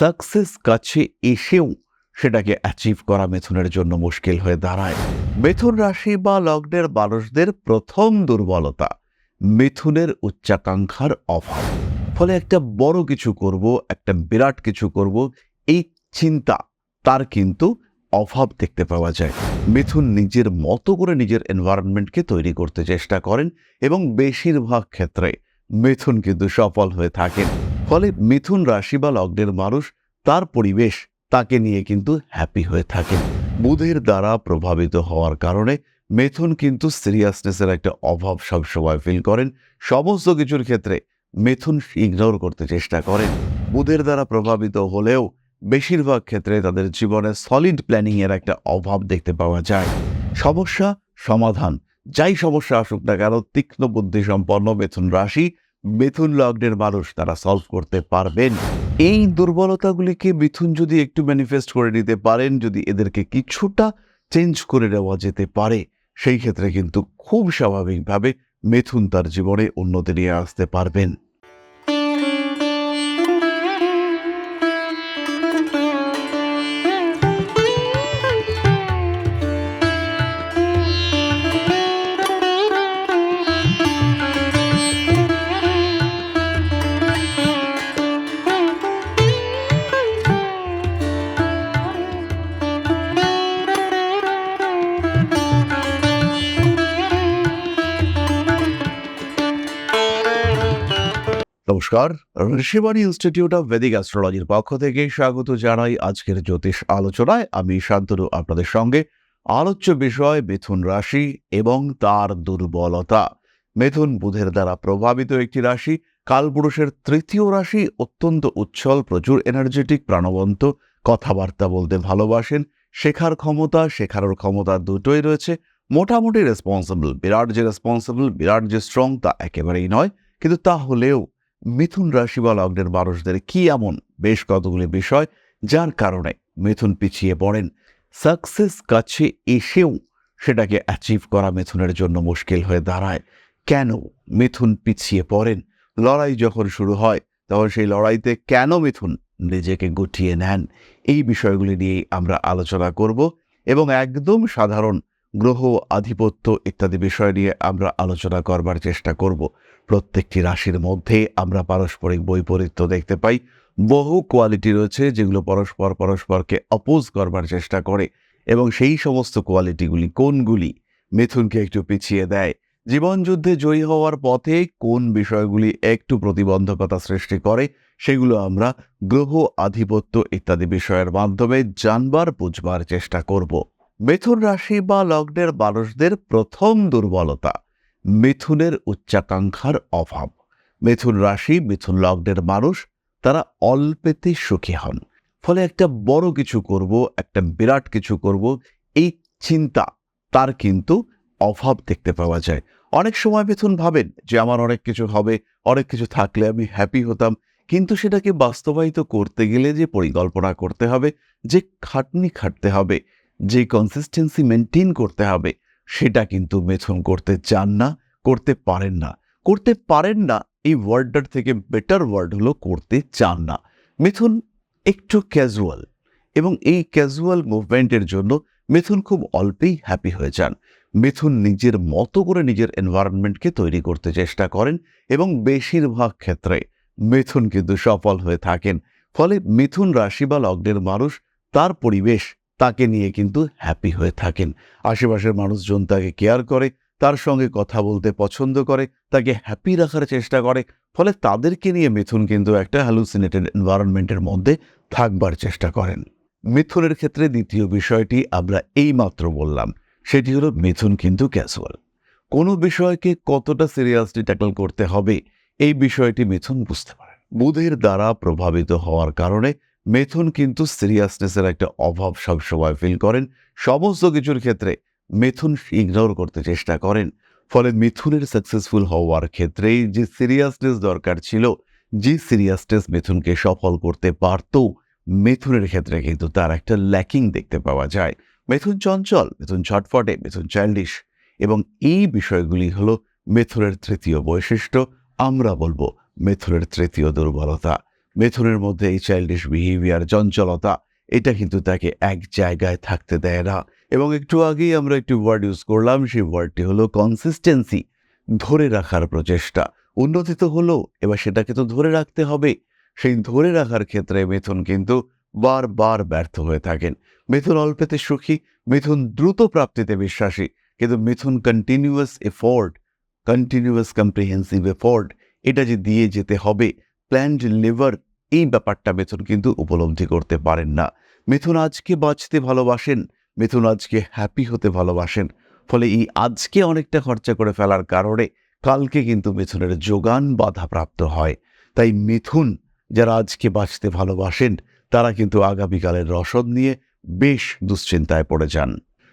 Success কাছে এসেও সেটাকে অ্যাচিভ করা মিথুনের জন্য মুশকিল হয়ে দাঁড়ায়। মিথুন রাশি বা লগ্নের মানুষদের প্রথম দুর্বলতা মিথুনের উচ্চাকাঙ্ক্ষার অভাব। ফলে একটা বড় কিছু করব, একটা বিরাট কিছু করব, এই চিন্তা তার কিন্তু অভাব দেখতে পাওয়া যায়। মিথুন নিজের মতো করে নিজের এনভায়রনমেন্টকে তৈরি করতে চেষ্টা করেন এবং বেশিরভাগ ক্ষেত্রে মিথুন কিন্তু সফল হয়ে থাকেন। ফলে মিথুন রাশি বা লগ্নের মানুষ তার পরিবেশ তাকে নিয়ে কিন্তু হ্যাপি হয়ে থাকেন। বুধের দ্বারা প্রভাবিত হওয়ার কারণে মিথুন কিন্তু সিরিয়াসনেসের একটা অভাব সবসময় ফিল করেন। সমস্ত কিছুর ক্ষেত্রে মিথুন ইগনোর করতে চেষ্টা করেন। বুধের দ্বারা প্রভাবিত হলেও বেশিরভাগ ক্ষেত্রে তাদের জীবনে সলিড প্ল্যানিং এর একটা অভাব দেখতে পাওয়া যায়। সমস্যা সমাধান, যাই সমস্যা আসুক না কেন, তীক্ষ্ণ বুদ্ধি সম্পন্ন মিথুন রাশি, মিথুন লগ্নের মানুষ তারা সলভ করতে পারবেন। এই দুর্বলতাগুলিকে মিথুন যদি একটু ম্যানিফেস্ট করে নিতে পারেন, যদি এদেরকে কিছুটা চেঞ্জ করে নেওয়া যেতে পারে, সেই ক্ষেত্রে কিন্তু খুব স্বাভাবিকভাবে মিথুন তার জীবনে উন্নতি নিয়ে আসতে পারবেন। নমস্কার, ঋষিবাণী ইনস্টিটিউট অফ ভেদিক অ্যাস্ট্রোলজির পক্ষ থেকে স্বাগত জানাই আজকের জ্যোতিষ আলোচনায়। আমি শান্তনু আপনাদের সঙ্গে। আলোচ্য বিষয় মিথুন রাশি এবং তার দুর্বলতা। মিথুন বুধের দ্বারা প্রভাবিত একটি রাশি, কালপুরুষের তৃতীয় রাশি, অত্যন্ত উচ্ছল, প্রচুর এনার্জেটিক, প্রাণবন্ত, কথাবার্তা বলতে ভালোবাসেন, শেখার ক্ষমতা দুটোই রয়েছে। মোটামুটি রেসপন্সিবল, বিরাট যে রেসপন্সিবল, বিরাট যে স্ট্রং তা একেবারেই নয়, কিন্তু তাহলেও মিথুন রাশি বা লগ্নের মানুষদের কি এমন বেশ কতগুলি বিষয় যার কারণে মিথুন পিছিয়ে পড়েন। সাকসেস কাছে এসেও সেটাকে অ্যাচিভ করা মিথুনের জন্য মুশকিল হয়ে দাঁড়ায়। কেন মিথুন পিছিয়ে পড়েন? লড়াই যখন শুরু হয় তখন সেই লড়াইতে কেন মিথুন নিজেকে গুটিয়ে নেন? এই বিষয়গুলি নিয়েই আমরা আলোচনা করব এবং একদম সাধারণ গ্রহ আধিপত্য ইত্যাদি বিষয় নিয়ে আমরা আলোচনা করবার চেষ্টা করব। প্রত্যেকটি রাশির মধ্যে আমরা পারস্পরিক বৈপরীত্য দেখতে পাই। বহু কোয়ালিটি রয়েছে যেগুলো পরস্পরকে অপোজ করবার চেষ্টা করে, এবং সেই সমস্ত কোয়ালিটিগুলি কোনগুলি মিথুনকে একটু পিছিয়ে দেয়, জীবনযুদ্ধে জয়ী হওয়ার পথে কোন বিষয়গুলি একটু প্রতিবন্ধকতা সৃষ্টি করে, সেগুলো আমরা গ্রহ আধিপত্য ইত্যাদি বিষয়ের মাধ্যমে জানবার বুঝবার চেষ্টা করব। মিথুন রাশি বা লগ্নের মানুষদের প্রথম দুর্বলতা মিথুনের উচ্চাকাঙ্ক্ষার অভাব। মিথুন রাশি, মিথুন লগ্নের মানুষ তারা অল্পেতে সুখী হন। ফলে একটা বড় কিছু করব, একটা বিরাট কিছু করব, এই চিন্তা তার কিন্তু অভাব দেখতে পাওয়া যায়। অনেক সময় মিথুন ভাবেন যে আমার অনেক কিছু হবে, অনেক কিছু থাকলে আমি হ্যাপি হতাম, কিন্তু সেটাকে বাস্তবায়িত করতে গেলে যে পরিকল্পনা করতে হবে, যে খাটনি খাটতে হবে, যে কনসিস্টেন্সি মেনটেন করতে হবে, সেটা কিন্তু মিথুন করতে চান না, করতে পারেন না। করতে পারেন না এই ওয়ার্ডটার থেকে বেটার ওয়ার্ড হলো করতে চান না। মিথুন একটু ক্যাজুয়াল, এবং এই ক্যাজুয়াল মুভমেন্টের জন্য মিথুন খুব অল্পেই হ্যাপি হয়ে যান। মিথুন নিজের মতো করে নিজের এনভায়রনমেন্টকে তৈরি করতে চেষ্টা করেন এবং বেশিরভাগ ক্ষেত্রে মিথুন কিন্তু সফল হয়ে থাকেন। ফলে মিথুন রাশি বা লগ্নের মানুষ তার পরিবেশ তাকে নিয়ে কিন্তু হ্যাপি হয়ে থাকেন। আশেপাশের মানুষজন তাকে কেয়ার করে, তার সঙ্গে কথা বলতে পছন্দ করে, তাকে হ্যাপি রাখার চেষ্টা করে। ফলে তাদেরকে নিয়ে মিথুন কিন্তু একটা হ্যালুসিনেটেড এনভায়রনমেন্টের মধ্যে থাকবার চেষ্টা করেন। মিথুনের ক্ষেত্রে দ্বিতীয় বিষয়টি আমরা এইমাত্র বললাম, সেটি হলো মিথুন কিন্তু ক্যাজুয়াল। কোনো বিষয়কে কতটা সিরিয়াসলি ট্যাকল করতে হবে এই বিষয়টি মিথুন বুঝতে পারেন। বুধের দ্বারা প্রভাবিত হওয়ার কারণে মিথুন কিন্তু সিরিয়াসনেসের একটা অভাব সবসময় ফিল করেন। সমস্ত কিছুর ক্ষেত্রে মিথুন ইগনোর করতে চেষ্টা করেন। ফলে মিথুনের সাকসেসফুল হওয়ার ক্ষেত্রে যে সিরিয়াসনেস দরকার ছিল, যে সিরিয়াসনেস মিথুনকে সফল করতে পারত, মিথুনের ক্ষেত্রে কিন্তু তার একটা ল্যাকিং দেখতে পাওয়া যায়। মিথুন চঞ্চল, মিথুন ছটফটে, মিথুন চাইল্ডিশ, এবং এই বিষয়গুলি হলো মিথুনের তৃতীয় বৈশিষ্ট্য। আমরা বলবো মিথুনের তৃতীয় দুর্বলতা। মিথুনের মধ্যে এই চাইল্ডিশ বিহেভিয়ার, চঞ্চলতা, এটা কিন্তু তাকে এক জায়গায় থাকতে দেয় না। এবং একটু আগেই আমরা একটি ওয়ার্ড ইউজ করলাম, সেই ওয়ার্ডটি হলো কনসিস্টেন্সি, ধরে রাখার প্রচেষ্টা। উন্নতি তো হলো, এবার সেটাকে তো ধরে রাখতে হবে। সেই ধরে রাখার ক্ষেত্রে মিথুন কিন্তু বারবার ব্যর্থ হয়ে থাকেন। মিথুন অল্পেতে সুখী, মিথুন দ্রুত প্রাপ্তিতে বিশ্বাসী, কিন্তু মিথুন কন্টিনিউয়াস কম্প্রিহেন্সিভ এফোর্ট, এটা যে দিয়ে যেতে হবে, প্ল্যান্ড লিভার, এই ব্যাপারটা মিথুন কিন্তু উপলব্ধি করতে পারেন না। মিথুন আজকে বাঁচতে ভালোবাসেন, মিথুন আজকে হ্যাপি হতে ভালোবাসেন। ফলে এই আজকে অনেকটা খরচা করে ফেলার কারণে কালকে কিন্তু মিথুনের যোগান বাধাপ্রাপ্ত হয়। তাই মিথুন যারা আজকে বাঁচতে ভালোবাসেন, তারা কিন্তু আগামীকালের রসদ নিয়ে বেশ দুশ্চিন্তায় পড়ে যান।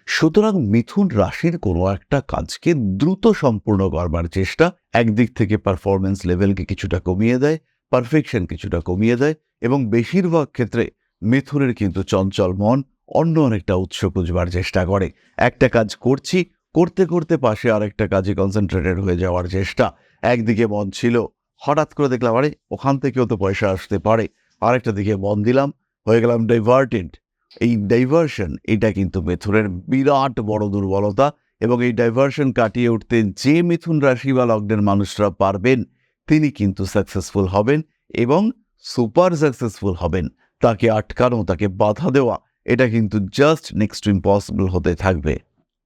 সুতরাং মিথুন রাশির কোনো একটা কাজকে দ্রুত সম্পূর্ণ করবার চেষ্টা একদিক থেকে পারফরমেন্স লেভেলকে কিছুটা কমিয়ে দেয়, পারফেকশন কিছুটা কমিয়ে দেয়, এবং বেশিরভাগ ক্ষেত্রে মিথুনের কিন্তু চঞ্চল মন অন্য অনেকটা উৎস খুঁজবার চেষ্টা করে। একটা কাজ করছি, করতে করতে পাশে আরেকটা কাজে কনসেন্ট্রেটেড হয়ে যাওয়ার চেষ্টা। একদিকে মন ছিল, হঠাৎ করে দেখলাম আরে ওখান থেকেও তো পয়সা আসতে পারে, আরেকটা দিকে মন দিলাম, হয়ে গেলাম ডাইভার্টেড। এই ডাইভার্সন, এটা কিন্তু মিথুনের বিরাট বড় দুর্বলতা। এবং এই ডাইভার্সন কাটিয়ে উঠতে যে মিথুন রাশি বা লগ্নের মানুষরা পারবেন, তিনি কিন্তু সাকসেসফুল হবেন এবং সুপার সাকসেসফুল হবেন। তাকে আটকানো, তাকে বাধা দেওয়া, এটা কিন্তু জাস্ট নেক্সট টু ইম্পসিবল হতে থাকবে।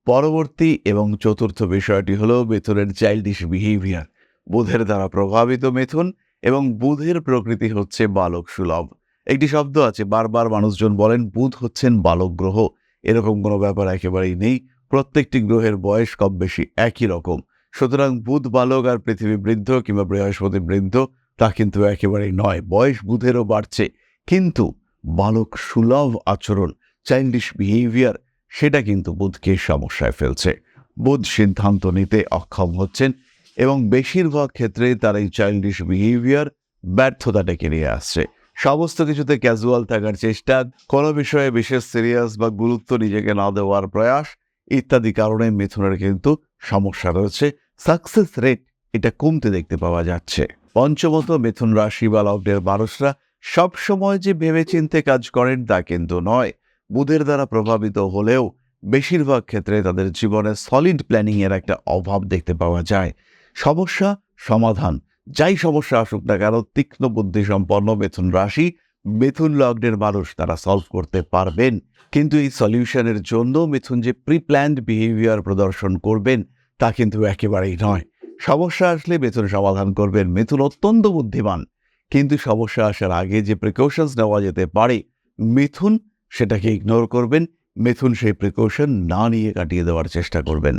পরবর্তী এবং চতুর্থ বিষয়টি হলো মিথুনের চাইল্ডিশ বিহেভিয়ার। বুধের দ্বারা প্রভাবিত মিথুন, এবং বুধের প্রকৃতি হচ্ছে বালক সুলভ। একটি শব্দ আছে, বারবার মানুষজন বলেন বুধ হচ্ছেন বালক গ্রহ। এরকম কোনো ব্যাপার একেবারেই নেই। প্রত্যেকটি গ্রহের বয়স কম বেশি একই রকম। সুতরাং বুধ বালক আর পৃথিবী বৃদ্ধ কিংবা বৃহস্পতি বৃদ্ধ, তা কিন্তু একেবারেই নয়। বয়স বুধেরও বাড়ছে, কিন্তু বালক সুলভ আচরণ, চাইল্ডিশ বিহেভিয়ার, সেটা কিন্তু বুধকে সমস্যায় ফেলছে। বুধ সিদ্ধান্ত নিতে অক্ষম হচ্ছেন, এবং বেশিরভাগ ক্ষেত্রে তার এই চাইল্ডিশ বিহেভিয়ার ব্যর্থতা ডেকে নিয়ে আসছে। সমস্ত কিছুতে ক্যাজুয়াল থাকার চেষ্টা, কোনো বিষয়ে বিশেষ সিরিয়াস বা গুরুত্ব নিজেকে না দেওয়ার প্রয়াস, ইত্যাদি কারণে মিথুনের কিন্তু সমস্যা রয়েছে। সাকসেস রেট, এটা কমতে দেখতে পাওয়া যাচ্ছে। পঞ্চমত, মিথুন রাশি বা লগ্নের মানুষরা সবসময় যে ভেবেচিন্তে কাজ করেন তা কিন্তু নয়। বুধের দ্বারা প্রভাবিত হলেও বেশিরভাগ ক্ষেত্রে তাদের জীবনে সলিড প্ল্যানিং এর একটা অভাব দেখতে পাওয়া যায়। সমস্যা সমাধান, যাই সমস্যা আসুক না কেন, তীক্ষ্ণ বুদ্ধি সম্পন্ন মিথুন রাশি, মিথুন লগ্নের মানুষ তারা সলভ করতে পারবেন। কিন্তু এই সলিউশনের জন্য মিথুন যে প্রি প্ল্যান্ড বিহেভিয়ার প্রদর্শন করবেন, তা কিন্তু একেবারেই নয়। সমস্যা আসলে মিথুন সমাধান করবেন। মিথুন অত্যন্ত বুদ্ধিমান, কিন্তু সমস্যা আসার আগে যে প্রিকশনস নেওয়া যেতে পারে, মিথুন সেটাকে ইগনোর করবেন। মিথুন সেই প্রিকশন না নিয়ে কাটিয়ে দেওয়ার চেষ্টা করবেন।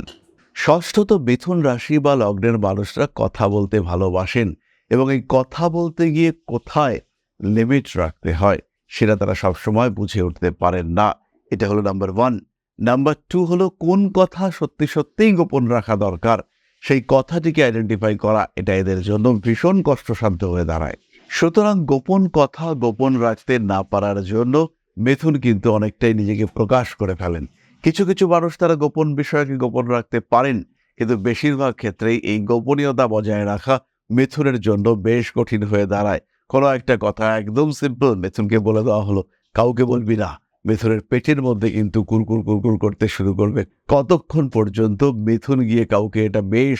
ষষ্ঠত, মিথুন রাশি বা লগ্নের মানুষরা কথা বলতে ভালোবাসেন, এবং এই কথা বলতে গিয়ে কোথায় লিমিট রাখতে হয় সেটা তারা সবসময় বুঝে উঠতে পারেন না। এটা হলো নাম্বার 1। নাম্বার 2 হলো কোন কথা সত্যি সত্যিই গোপন রাখা দরকার, সেই কথাটিকে আইডেন্টিফাই করা, এটা এদের জন্য ভীষণ কষ্টসাধ্য হয়ে দাঁড়ায়। সুতরাং গোপন কথা গোপন রাখতে না পারার জন্য মিথুন কিন্তু অনেকটাই নিজেকে প্রকাশ করে ফেলেন। কিছু কিছু মানুষ তারা গোপন বিষয়কে গোপন রাখতে পারেন, কিন্তু বেশিরভাগ ক্ষেত্রেই এই গোপনীয়তা বজায় রাখা মিথুনের জন্য বেশ কঠিন হয়ে দাঁড়ায়। কোনো একটা কথা একদম সিম্পল মিথুনকে বলে দেওয়া হলো, কাউকে বলবি না, মিথুনের পেটের মধ্যে কিন্তু কুরকুর কুরকুর করতে শুরু করবে। কতক্ষণ পর্যন্ত মিথুন গিয়ে কাউকে এটা বেশ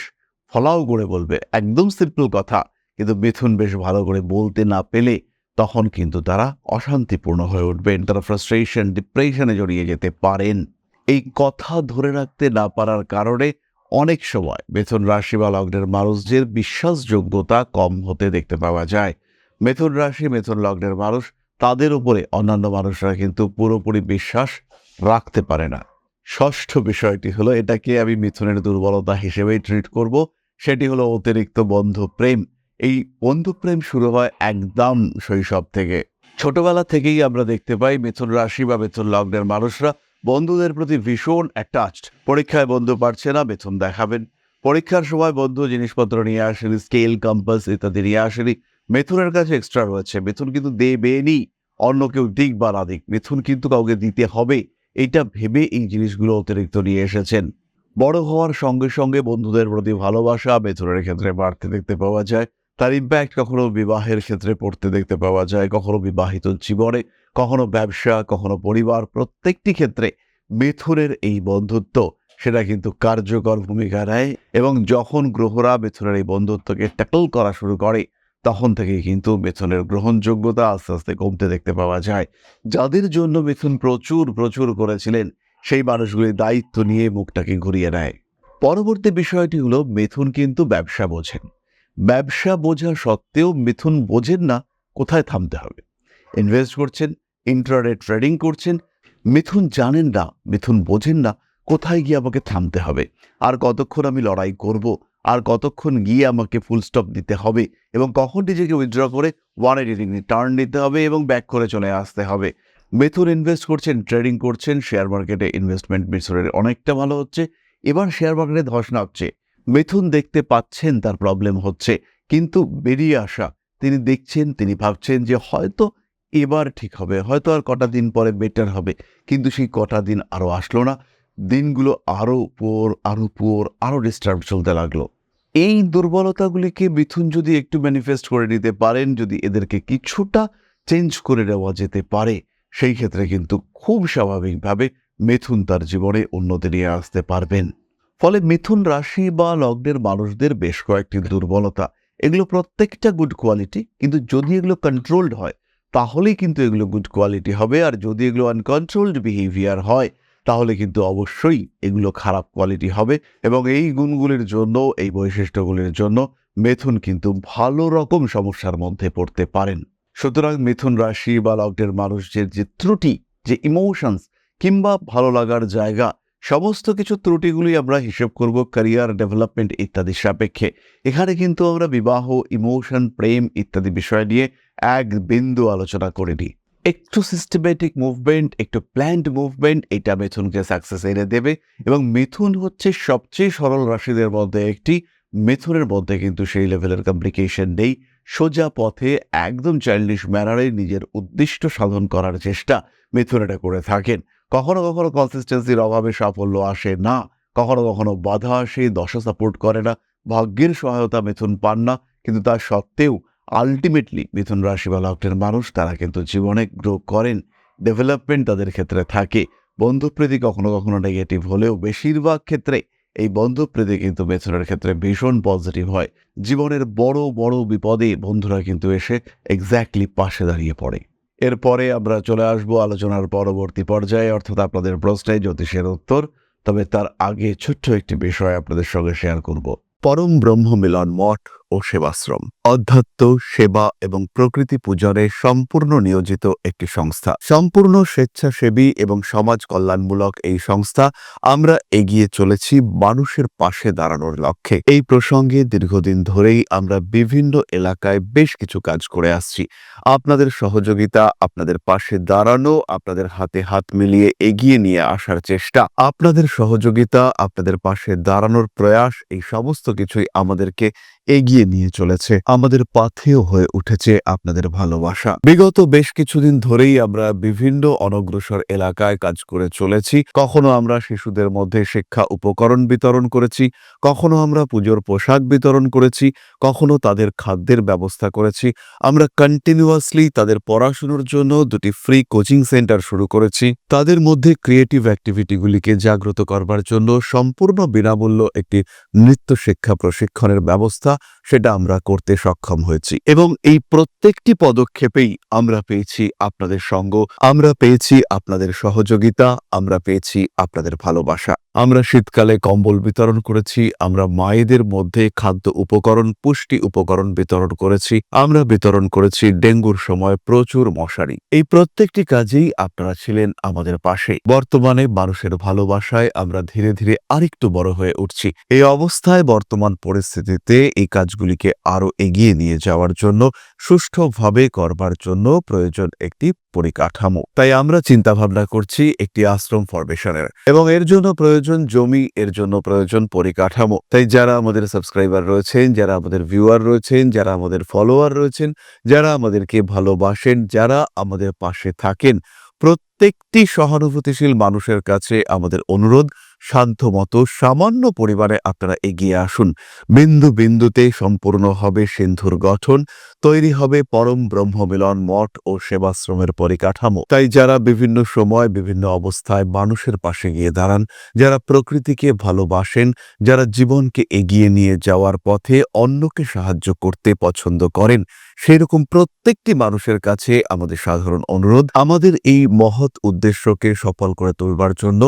ফলাও করে বলবে, একদম সিম্পল কথা, কিন্তু মিথুন বেশ ভালো করে বলতে না পেলে তখন কিন্তু তারা অশান্তিপূর্ণ হয়ে উঠবেন, তারা ফ্রাস্ট্রেশন, ডিপ্রেশনে জড়িয়ে যেতে পারেন। এই কথা ধরে রাখতে না পারার কারণে অনেক সময় মিথুন রাশি বা লগ্নের মানুষদের বিশ্বাসযোগ্যতা কম হতে দেখতে পাওয়া যায়। মিথুন রাশি, মিথুন লগ্নের মানুষ, তাদের উপরে অন্যান্য মানুষরা কিন্তু পুরোপুরি বিশ্বাস রাখতে পারে না। ষষ্ঠ বিষয়টি হলো, এটাকে আমি মিথুনের দুর্বলতা হিসেবেই ট্রিট করব, সেটি হলো অতিরিক্ত বন্ধুপ্রেম। এই বন্ধুপ্রেম শুরু হয় একদম শৈশব থেকে। ছোটবেলা থেকেই আমরা দেখতে পাই মিথুন রাশি বা মিথুন লগ্নের মানুষরা বন্ধুদের প্রতি ভীষণ অ্যাটাচড। পরীক্ষায় বন্ধু পারছে না, মিথুন দেখাবেন। পরীক্ষার সময় বন্ধু জিনিসপত্র নিয়ে আসেনি, স্কেল, কম্পাস ইত্যাদি নিয়ে আসেনি, মিথুনের কাছে এক্সট্রা রয়েছে। মিথুন কিন্তু দেবেনই, অন্য কেউ দিক বা না দিক, মিথুন কিন্তু কাউকে দিতে হবে, এইটা ভেবে এই জিনিসগুলো অতিরিক্ত নিয়ে এসেছেন। বড় হওয়ার সঙ্গে সঙ্গে বন্ধুদের প্রতি ভালোবাসা মিথুনের ক্ষেত্রে বাড়তে দেখতে পাওয়া যায়। তার ইম্প্যাক্ট কখনো বিবাহের ক্ষেত্রে পড়তে দেখতে পাওয়া যায়, কখনো বিবাহিত জীবনে, কখনো ব্যবসা, কখনো পরিবার। প্রত্যেকটি ক্ষেত্রে মিথুনের এই বন্ধুত্ব সেটা কিন্তু কার্যকর ভূমিকা নেয় এবং যখন গ্রহরা মিথুনের এই বন্ধুত্বকে ট্যাকল করা শুরু করে তখন থেকেই কিন্তু মিথুনের গ্রহণযোগ্যতা আস্তে আস্তে কমতে দেখতে পাওয়া যায়। যাদের জন্য মিথুন প্রচুর প্রচুর করেছিলেন সেই মানুষগুলি দায়িত্ব নিয়ে মুখটাকে ঘুরিয়ে নেয়। পরবর্তী বিষয়টি হলো মিথুন কিন্তু ব্যবসা বোঝেন। ব্যবসা বোঝা সত্ত্বেও মিথুন বোঝেন না কোথায় থামতে হবে। ইনভেস্ট করছেন, ইন্ট্রাডে ট্রেডিং করছেন, মিথুন জানেন না, মিথুন বোঝেন না কোথায় গিয়ে আমাকে থামতে হবে, আর কতক্ষণ আমি লড়াই করব, আর কতক্ষণ গিয়ে আমাকে ফুল স্টপ দিতে হবে এবং কখন নিজেকে উইথড্র করে 180 ডিগ্রি টার্ন নিতে হবে এবং ব্যাক করে চলে আসতে হবে। মিথুন ইনভেস্ট করছেন, ট্রেডিং করছেন, শেয়ার মার্কেটে ইনভেস্টমেন্ট মিথুনের অনেকটা ভালো হচ্ছে। এবার শেয়ার মার্কেটে ধস নামছে, মিথুন দেখতে পাচ্ছেন তার প্রবলেম হচ্ছে, কিন্তু বেরিয়ে আসা তিনি দেখছেন, তিনি ভাবছেন যে হয়তো এবার ঠিক হবে, হয়তো আর কটা দিন পরে বেটার হবে, কিন্তু সেই কটা দিন আরও আসলো না। দিনগুলো আরও পুয়ার, আরও পুয়ার, আরও ডিস্টার্ব চলতে লাগলো। এই দুর্বলতাগুলিকে মিথুন যদি একটু ম্যানিফেস্ট করে নিতে পারেন, যদি এদেরকে কিছুটা চেঞ্জ করে দেওয়া যেতে পারে, সেই ক্ষেত্রে কিন্তু খুব স্বাভাবিকভাবে মিথুন তার জীবনে উন্নতি নিয়ে আসতে পারবেন। ফলে মিথুন রাশি বা লগ্নের মানুষদের বেশ কয়েকটি দুর্বলতা, এগুলো প্রত্যেকটা গুড কোয়ালিটি, কিন্তু যদি এগুলো কন্ট্রোলড হয় তাহলেই কিন্তু এগুলো গুড কোয়ালিটি হবে, আর যদি এগুলো আনকন্ট্রোলড বিহেভিয়ার হয় তাহলে কিন্তু অবশ্যই এগুলো খারাপ কোয়ালিটি হবে। এবং এই গুণগুলির জন্য, এই বৈশিষ্ট্যগুলির জন্য মিথুন কিন্তু ভালো রকম সমস্যার মধ্যে পড়তে পারেন। সুতরাং মিথুন রাশি বা লগ্নের মানুষদের যে ত্রুটি, যে ইমোশনস কিংবা ভালো লাগার জায়গা, সমস্ত কিছু ত্রুটিগুলি আমরা হিসেব করব ক্যারিয়ার ডেভেলপমেন্ট ইত্যাদি সাপেক্ষে। এখানে কিন্তু আমরা বিবাহ, ইমোশন, প্রেম ইত্যাদি বিষয় নিয়ে এক বিন্দু আলোচনা করিনি। একটু সিস্টেমেটিক মুভমেন্ট, একটু প্ল্যান্ড মুভমেন্ট, এটা মিথুনকে সাকসেস এনে দেবে। এবং মিথুন হচ্ছে সবচেয়ে সরল রাশিদের মধ্যে একটি। মিথুনের মধ্যে কিন্তু সেই লেভেলের কমপ্লিকেশন নেই। সোজা পথে একদম চাইল্ডিশ ম্যানারে নিজের উদ্দিষ্ট সাধন করার চেষ্টা মিথুন এটা করে থাকেন। কখনো কখনো কনসিস্টেন্সির অভাবে সাফল্য আসে না, কখনো কখনো বাধা আসে, দশা সাপোর্ট করে না, ভাগ্যের সহায়তা মিথুন পান না, কিন্তু তা সত্ত্বেও আলটিমেটলি মিথুন রাশি বা লগ্নের মানুষ তারা কিন্তু জীবনে গ্রো করেন, ডেভেলপমেন্ট তাদের ক্ষেত্রে থাকে। বন্ধুপ্রীতি কখনো কখনো নেগেটিভ হলেও বেশিরভাগ ক্ষেত্রে এই বন্ধুপ্রীতি কিন্তু মিথুনের ক্ষেত্রে ভীষণ পজিটিভ হয়। জীবনের বড় বড় বিপদে বন্ধুরা কিন্তু এসে এক্স্যাক্টলি পাশে দাঁড়িয়ে পড়ে। এরপরে আমরা চলে আসবো আলোচনার পরবর্তী পর্যায়ে, অর্থাৎ আপনাদের প্রশ্নে জ্যোতিষের উত্তর। তবে তার আগে ছোট্ট একটি বিষয় আপনাদের সঙ্গে শেয়ার করব। পরম ব্রহ্ম মিলন মঠ ও সেবাশ্রম অধ্যাত্ম, সেবা এবং প্রকৃতি পূজনে সম্পূর্ণ নিয়োজিত একটি সংস্থা। সম্পূর্ণ স্বেচ্ছাসেবী এবং সমাজ কল্যাণমূলক এই সংস্থা আমরা এগিয়ে চলেছি মানুষের পাশে দাঁড়ানোর লক্ষ্যে। এই প্রসঙ্গে দীর্ঘদিন ধরেই আমরা বিভিন্ন এলাকায় বেশ কিছু কাজ করে আসছি। আপনাদের সহযোগিতা, আপনাদের পাশে দাঁড়ানো, আপনাদের হাতে হাত মিলিয়ে এগিয়ে নিয়ে আসার চেষ্টা, আপনাদের সহযোগিতা, আপনাদের পাশে দাঁড়ানোর প্রয়াস, এই সমস্ত কিছুই আমাদেরকে এগিয়ে নিয়ে চলেছে। আমাদের পাথেয় হয়ে উঠেছে আপনাদের ভালোবাসা। বিগত বেশ কিছুদিন ধরেই আমরা বিভিন্ন অনগ্রসর এলাকায় কাজ করে চলেছি। কখনো আমরা শিশুদের মধ্যে শিক্ষা উপকরণ বিতরণ করেছি, কখনো আমরা পুজোর পোশাক বিতরণ করেছি, কখনো তাদের খাদ্যের ব্যবস্থা করেছি। আমরা কন্টিনিউয়াসলি তাদের পড়াশোনার জন্য 2টি ফ্রি কোচিং সেন্টার শুরু করেছি। তাদের মধ্যে ক্রিয়েটিভ অ্যাক্টিভিটিগুলিকে জাগ্রত করবার জন্য সম্পূর্ণ বিনামূল্য একটি নৃত্য শিক্ষা প্রশিক্ষণের ব্যবস্থা, সেটা আমরা করতে সক্ষম হয়েছি। এবং এই প্রত্যেকটি পদক্ষেপেই আমরা পেয়েছি আপনাদের সঙ্গ, আমরা পেয়েছি আপনাদের সহযোগিতা, আমরা পেয়েছি আপনাদের ভালোবাসা। আমরা শীতকালে কম্বল বিতরণ করেছি, আমরা মায়েদের মধ্যে খাদ্য উপকরণ, পুষ্টি উপকরণ বিতরণ করেছি, আমরা বিতরণ করেছি ডেঙ্গুর সময় প্রচুর মশারি। এই প্রত্যেকটি কাজেই আপনারা ছিলেন আমাদের পাশে। বর্তমানে মানুষের ভালোবাসায় আমরা ধীরে ধীরে আরেকটু বড় হয়ে উঠছি। এই অবস্থায় বর্তমান পরিস্থিতিতে এই কাজগুলিকে আরো এগিয়ে নিয়ে যাওয়ার জন্য, সুষ্ঠুভাবে করবার জন্য প্রয়োজন একটি পরিকাঠামো। তাই আমরা চিন্তা ভাবনা করছি একটি আশ্রম ফরমেশনের, এবং এর জন্য প্রয়োজন জমি, এর জন্য প্রয়োজন পরিকাঠামো। তাই যারা আমাদের সাবস্ক্রাইবার রয়েছেন, যারা আমাদের ভিউয়ার রয়েছেন, যারা আমাদের ফলোয়ার রয়েছেন, যারা আমাদেরকে ভালোবাসেন, যারা আমাদের পাশে থাকেন, প্রত্যেকটি সহানুভূতিশীল মানুষের কাছে আমাদের অনুরোধ, শান্ত মতো সামান্য পরিমাণে আপনারা এগিয়ে আসুন। বিন্দু বিন্দুতে সম্পূর্ণ হবে সিন্ধুর গঠন, তৈরি হবে পরম ব্রহ্মমিলন মঠ ও সেবাশ্রমের পরিকাঠামো। তাই যারা বিভিন্ন সময় বিভিন্ন অবস্থায় মানুষের পাশে গিয়ে দাঁড়ান, যারা প্রকৃতিকে ভালোবাসেন, যারা জীবনকে এগিয়ে নিয়ে যাওয়ার পথে অন্যকে সাহায্য করতে পছন্দ করেন, সেরকম প্রত্যেকটি মানুষের কাছে আমাদের সাধারণ অনুরোধ, আমাদের এই মহৎ উদ্দেশ্যকে সফল করে তুলবার জন্য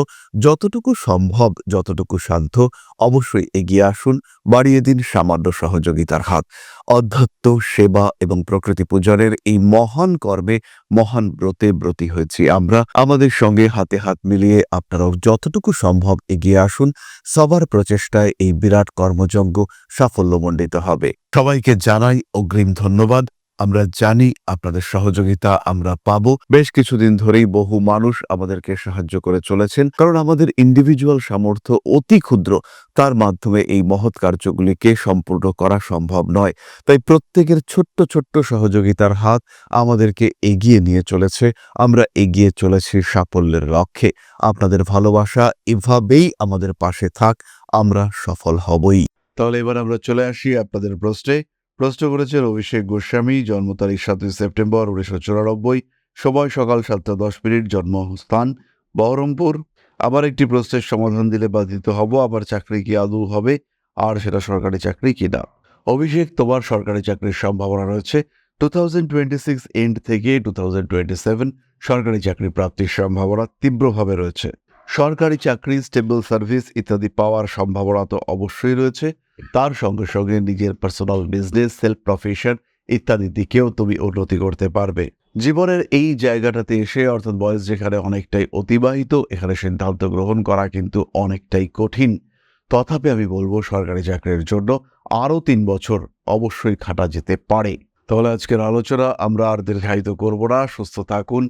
যতটুকু সম্ভব, যতটুকু সাধ্য অবশ্যই এগিয়ে আসুন, বাড়িয়ে দিন সামান্য সহযোগিতার হাত। অধ্যাত্ম, সেবা এবং প্রকৃতি পূজনের এই মহান কর্মে, মহান ব্রতে ব্রতী হয়েছি আমরা। আমাদের সঙ্গে হাতে হাত মিলিয়ে আপনারাও যতটুকু সম্ভব এগিয়ে আসুন। সবার প্রচেষ্টায় এই বিরাট কর্মযজ্ঞ সাফল্যমণ্ডিত হবে। সবাইকে জানাই অগ্রিম ধন্যবাদ। আমরা জানি আপনাদের সহযোগিতা আমরা পাবো। বেশ কিছুদিন ধরেই বহু মানুষ আমাদেরকে সাহায্য করে চলেছেন, কারণ আমাদের ইন্ডিভিজুয়াল সামর্থ্য অতি ক্ষুদ্র, তার মাধ্যমে এই মহৎ কার্যগুলিকে সম্পূর্ণ করা সম্ভব নয়। তাই প্রত্যেকের ছোট্ট ছোট্ট সহযোগিতার হাত আমাদেরকে এগিয়ে নিয়ে চলেছে। আমরা এগিয়ে চলেছি সাফল্যের লক্ষ্যে। আপনাদের ভালোবাসা এভাবেই আমাদের পাশে থাক, আমরা সফল হবই। তাহলে এবার আমরা চলে আসি আপনাদের প্রশ্নে। প্রশ্ন করেছেন অভিষেক গোস্বামী, জন্ম তারিখ 7 সেপ্টেম্বর 1994, সময় সকাল 7:10, জন্মস্থান বহরমপুর। আবার একটি প্রশ্নের সমাধান দিলে বাধিত হব, আবার চাকরি কি আদৌ হবে, আর সেটা সরকারি চাকরি কিনা। অভিষেক, তোমার সরকারি চাকরির সম্ভাবনা রয়েছে। 2026 এন্ড থেকে 2027 সরকারি চাকরি প্রাপ্তির সম্ভাবনা তীব্রভাবে রয়েছে। সরকারি চাকরি, স্টেবল সার্ভিস ইত্যাদি পাওয়ার সম্ভাবনা তো অবশ্যই রয়েছে। তার সঙ্গে সঙ্গে নিজের পার্সোনাল বিজনেস, সেলফ প্রফেশন ইত্যাদি দিকেও তুমি উন্নতি করতে পারবে। জীবনের এই জায়গাটাতে এসে, অর্থাৎ বয়স যেখানে অনেকটাই অতিবাহিত, এখানে সিদ্ধান্ত গ্রহণ করা কিন্তু অনেকটাই কঠিন। তথাপি আমি বলবো সরকারি চাকরির জন্য আরও 3 বছর অবশ্যই খাটা যেতে পারে। তাহলে আজকের আলোচনা আমরা আর দীর্ঘায়িত করব না। সুস্থ থাকুন,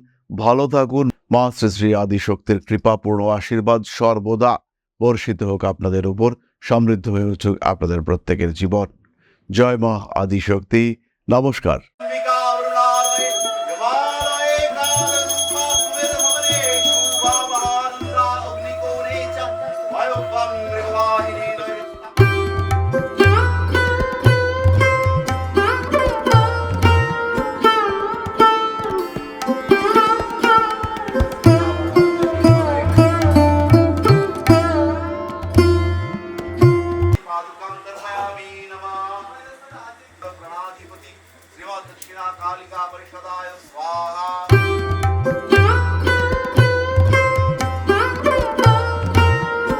ভালো থাকুন। মা শ্রী শ্রী আদিশক্তির কৃপাপূর্ণ আশীর্বাদ সর্বদা বর্ষিত হোক আপনাদের উপর, সমৃদ্ধ হয়ে উঠুক আপনাদের প্রত্যেকের জীবন। জয় মা আদিশক্তি। নমস্কার। श्रीमद् दक्षिणा कालिका परिषदाय स्वाहा।